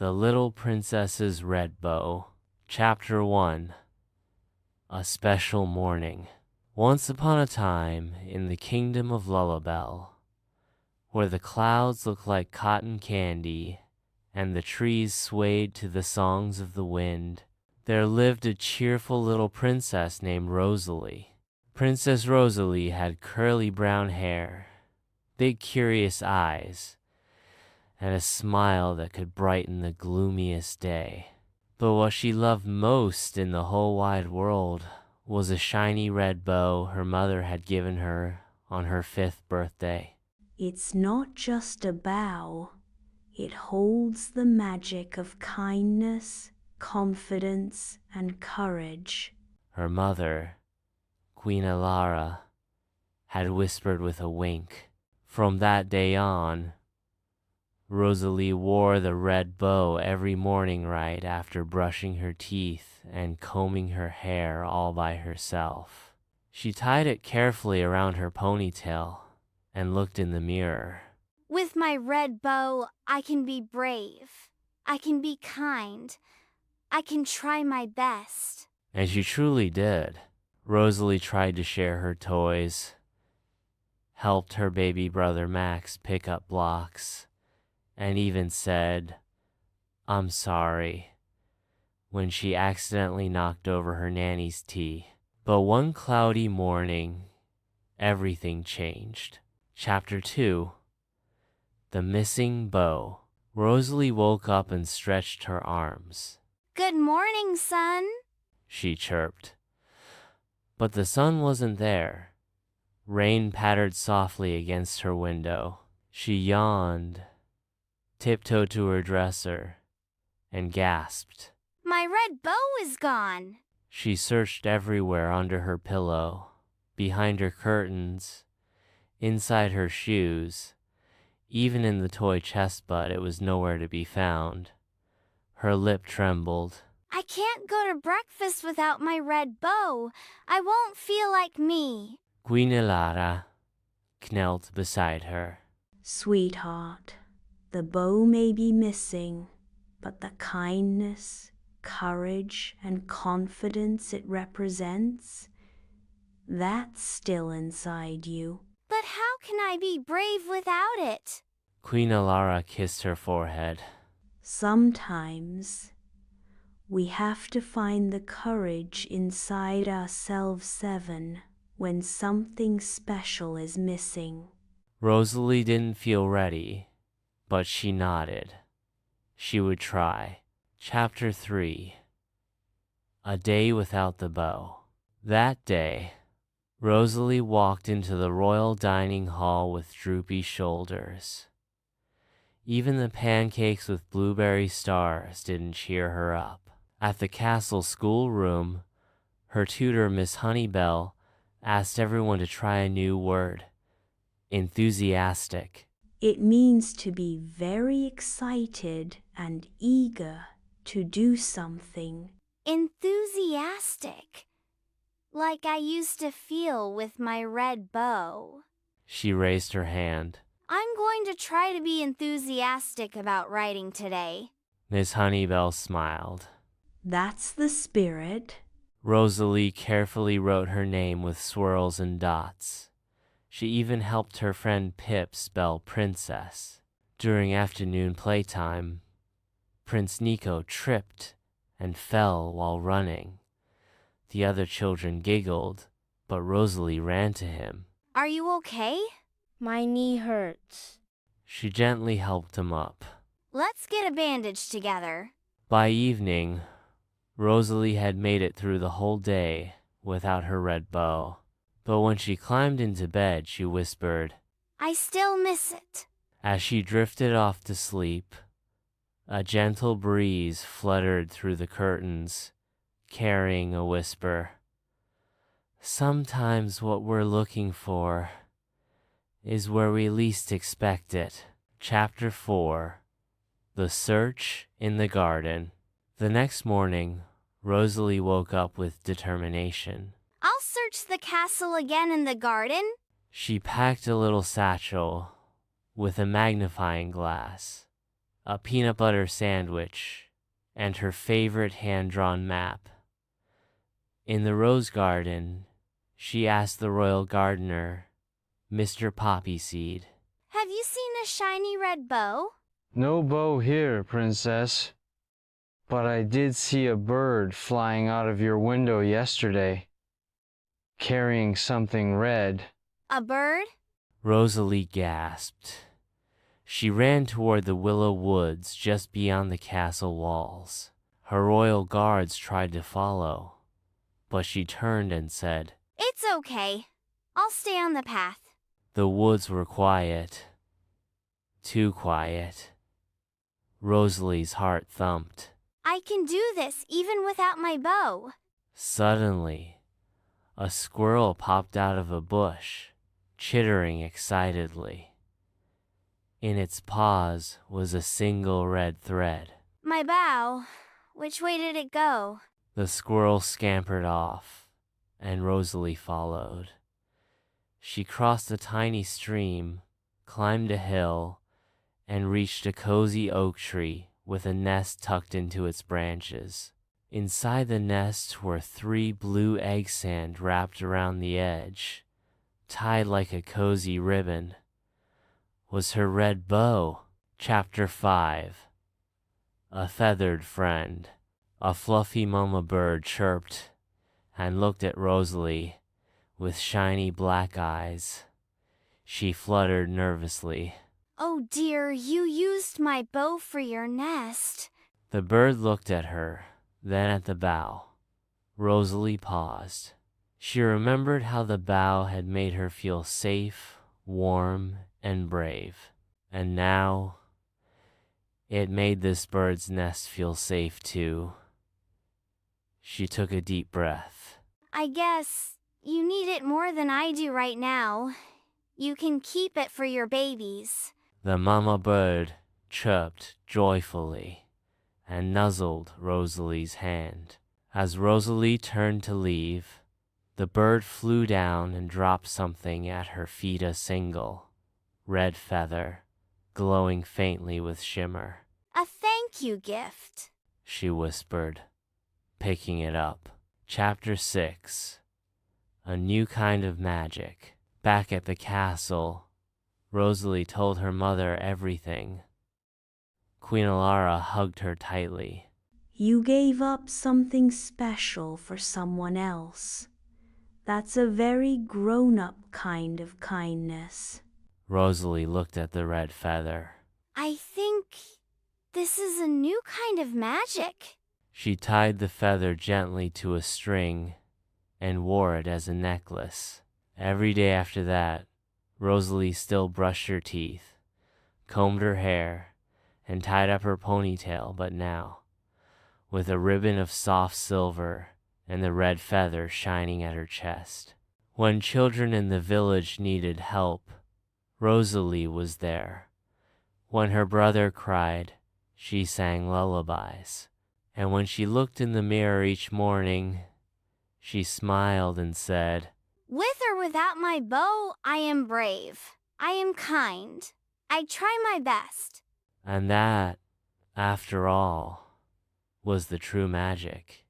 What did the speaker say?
The Little Princess's Red Bow. Chapter 1. A Special Morning. Once upon a time, in the kingdom of Lullabelle, where the clouds looked like cotton candy and the trees swayed to the songs of the wind, there lived a cheerful little princess named Rosalie. Princess Rosalie had curly brown hair, big curious eyes, and a smile that could brighten the gloomiest day. But what she loved most in the whole wide world was a shiny red bow her mother had given her on her 5th birthday. It's not just a bow. It holds the magic of kindness, confidence, and courage. Her mother, Queen Alara, had whispered with a wink. From that day on, Rosalie wore the red bow every morning right after brushing her teeth and combing her hair all by herself. She tied it carefully around her ponytail and looked in the mirror. With my red bow, I can be brave. I can be kind. I can try my best. And she truly did. Rosalie tried to share her toys, helped her baby brother Max pick up blocks, and even said, "I'm sorry," when she accidentally knocked over her nanny's tea. But one cloudy morning, everything changed. Chapter 2. The Missing Bow. Rosalie woke up and stretched her arms. Good morning, sun. She chirped. But the sun wasn't there. Rain pattered softly against her window. She yawned, tiptoed to her dresser, and gasped. My red bow is gone. She searched everywhere under her pillow, behind her curtains, inside her shoes, even in the toy chest, but it was nowhere to be found. Her lip trembled. I can't go to breakfast without my red bow. I won't feel like me. Queen Alara knelt beside her. Sweetheart, the bow may be missing, but the kindness, courage, and confidence it represents, that's still inside you. But how can I be brave without it? Queen Alara kissed her forehead. Sometimes we have to find the courage inside ourselves, Seven, when something special is missing. Rosalie didn't feel ready, but she nodded. She would try. Chapter 3. A Day Without the Bow. That day, Rosalie walked into the royal dining hall with droopy shoulders. Even the pancakes with blueberry stars didn't cheer her up. At the castle schoolroom, her tutor, Miss Honeybell, asked everyone to try a new word: enthusiastic. It means to be very excited and eager to do something. Enthusiastic. Like I used to feel with my red bow. She raised her hand. I'm going to try to be enthusiastic about writing today. Miss Honeybell smiled. That's the spirit. Rosalie carefully wrote her name with swirls and dots. She even helped her friend Pip spell princess. During afternoon playtime, Prince Nico tripped and fell while running. The other children giggled, but Rosalie ran to him. Are you okay? My knee hurts. She gently helped him up. Let's get a bandage together. By evening, Rosalie had made it through the whole day without her red bow. But when she climbed into bed, she whispered, I still miss it. As she drifted off to sleep, a gentle breeze fluttered through the curtains, carrying a whisper. Sometimes what we're looking for is where we least expect it. Chapter 4. The Search in the Garden. The next morning, Rosalie woke up with determination. I'll search the castle again in the garden. She packed a little satchel with a magnifying glass, a peanut butter sandwich, and her favorite hand-drawn map. In the rose garden, she asked the royal gardener, Mr. Poppyseed, Have you seen a shiny red bow? No bow here, Princess. But I did see a bird flying out of your window yesterday, carrying something red. A bird? Rosalie gasped. She ran toward the willow woods just beyond the castle walls. Her royal guards tried to follow, but she turned and said, It's okay. I'll stay on the path. The woods were quiet. Too quiet. Rosalie's heart thumped. I can do this even without my bow. Suddenly, a squirrel popped out of a bush, chittering excitedly. In its paws was a single red thread. My bow. Which way did it go? The squirrel scampered off, and Rosalie followed. She crossed a tiny stream, climbed a hill, and reached a cozy oak tree with a nest tucked into its branches. Inside the nest were 3 blue egg sand wrapped around the edge, tied like a cozy ribbon. Was her red bow. Chapter 5. A Feathered Friend. A fluffy mama bird chirped and looked at Rosalie with shiny black eyes. She fluttered nervously. Oh dear, you used my bow for your nest. The bird looked at her, then at the bough. Rosalie paused. She remembered how the bough had made her feel safe, warm, and brave. And now, it made this bird's nest feel safe too. She took a deep breath. I guess you need it more than I do right now. You can keep it for your babies. The mama bird chirped joyfully and nuzzled Rosalie's hand. As Rosalie turned to leave, the bird flew down and dropped something at her feet, a single red feather, glowing faintly with shimmer. A thank you gift. She whispered, picking it up. Chapter 6. A New Kind of Magic. Back at the castle, Rosalie told her mother everything. Queen Alara hugged her tightly. You gave up something special for someone else. That's a very grown-up kind of kindness. Rosalie looked at the red feather. I think this is a new kind of magic. She tied the feather gently to a string and wore it as a necklace. Every day after that, Rosalie still brushed her teeth, combed her hair, and tied up her ponytail, but now, with a ribbon of soft silver and the red feather shining at her chest. When children in the village needed help, Rosalie was there. When her brother cried, she sang lullabies. And when she looked in the mirror each morning, she smiled and said, With or without my bow, I am brave. I am kind. I try my best. And that, after all, was the true magic.